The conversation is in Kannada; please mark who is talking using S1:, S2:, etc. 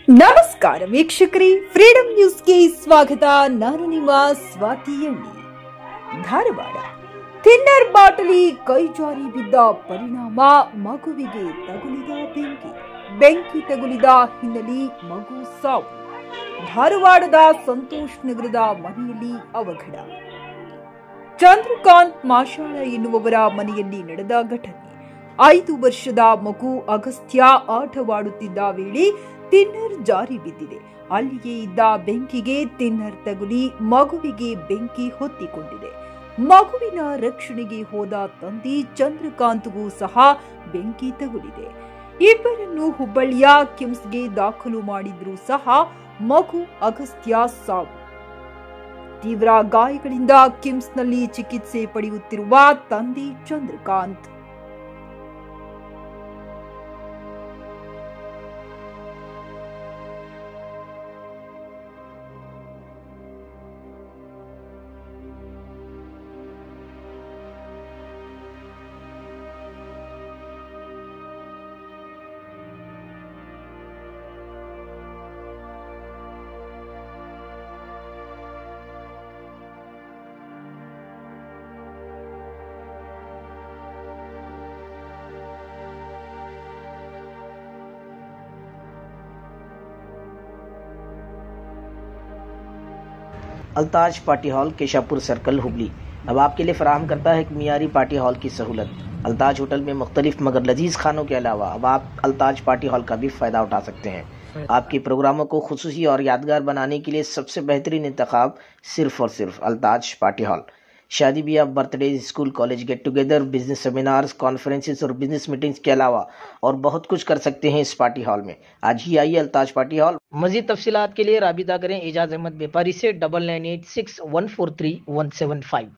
S1: ನಮಸ್ಕಾರ ವೀಕ್ಷಕರೇ, ಫ್ರೀಡಂ ನ್ಯೂಸ್ಗೆ ಸ್ವಾಗತ. ನಾನು ನಿಮ್ಮ ಸ್ವಾತಿಯಣ್ಣಿ. ಧಾರವಾಡ ಥಿನ್ನರ್ ಬಾಟಲಿ ಕೈ ಜಾರಿ ಬಿದ್ದ ಪರಿಣಾಮ ಮಗುವಿಗೆ ತಗುಲಿದ ಬೆಂಕಿ ತಗುಲಿದ ಹಿನ್ನೆಲೆ ಮಗು ಸಾವು. ಧಾರವಾಡದ ಸಂತೋಷ್ ನಗರದ ಮನೆಯಲ್ಲಿ ಅವಘಡ. ಚಂದ್ರಕಾಂತ್ ಮಾಷಾಳ ಎನ್ನುವವರ ಮನೆಯಲ್ಲಿ ನಡೆದ ಘಟನೆ. 5 ವರ್ಷದ ಮಗು ಅಗಸ್ತ್ಯ ಆಟವಾಡುತ್ತಿದ್ದ ವೇಳೆ ತಿನ್ನರ್ ಜಾರಿ ಬಿದ್ದಿದೆ. ಅಲ್ಲಿಯೇ ಇದ್ದ ಬೆಂಕಿಗೆ ತಿನ್ನರ್ ತಗುಲಿ ಮಗುವಿಗೆ ಬೆಂಕಿ ಹೊತ್ತಿಕೊಂಡಿದೆ. ಮಗುವಿನ ರಕ್ಷಣೆಗೆ ಹೋದ ತಂದೆ ಚಂದ್ರಕಾಂತ್ಗೂ ಸಹ ಬೆಂಕಿ ತಗುಲಿದೆ. ಇಬ್ಬರನ್ನು ಹುಬ್ಬಳ್ಳಿಯ ಕಿಮ್ಸ್ಗೆ ದಾಖಲು ಮಾಡಿದ್ರೂ ಸಹ ಮಗು ಅಗಸ್ತ್ಯ ಸಾವು. ತೀವ್ರ ಗಾಯಗಳಿಂದ ಕಿಮ್ಸ್ನಲ್ಲಿ ಚಿಕಿತ್ಸೆ ಪಡೆಯುತ್ತಿರುವ ತಂದೆ Chandrakant.
S2: Altaj party hall, Keshapur circle, Hubli अब आपके लिए फराहम करता है एक मियारी पार्टी हॉल की सहूलत। अल्ताज होटल में मुख्तलिफ मगर लजीज खानों के अलावा अब आप अल्ताज पार्टी हॉल का भी फ़ायदा उठा सकते हैं। आपके प्रोग्रामों को खुसूसी और यादगार बनाने के लिए सबसे बेहतरीन इंतखाब सिर्फ और सिर्फ अल्ताज पार्टी हॉल। शादी ब्याह, birthday, school college get together, business seminars, conferences और बिजनेस मीटिंग्स के अलावा और बहुत कुछ कर सकते हैं इस पार्टी हॉल में। आज ही आइए अल्ताज पार्टी हॉल। मजीद तफसीलात के लिए राबिता करें एजाज अहमद व्यापारी से 9986143175।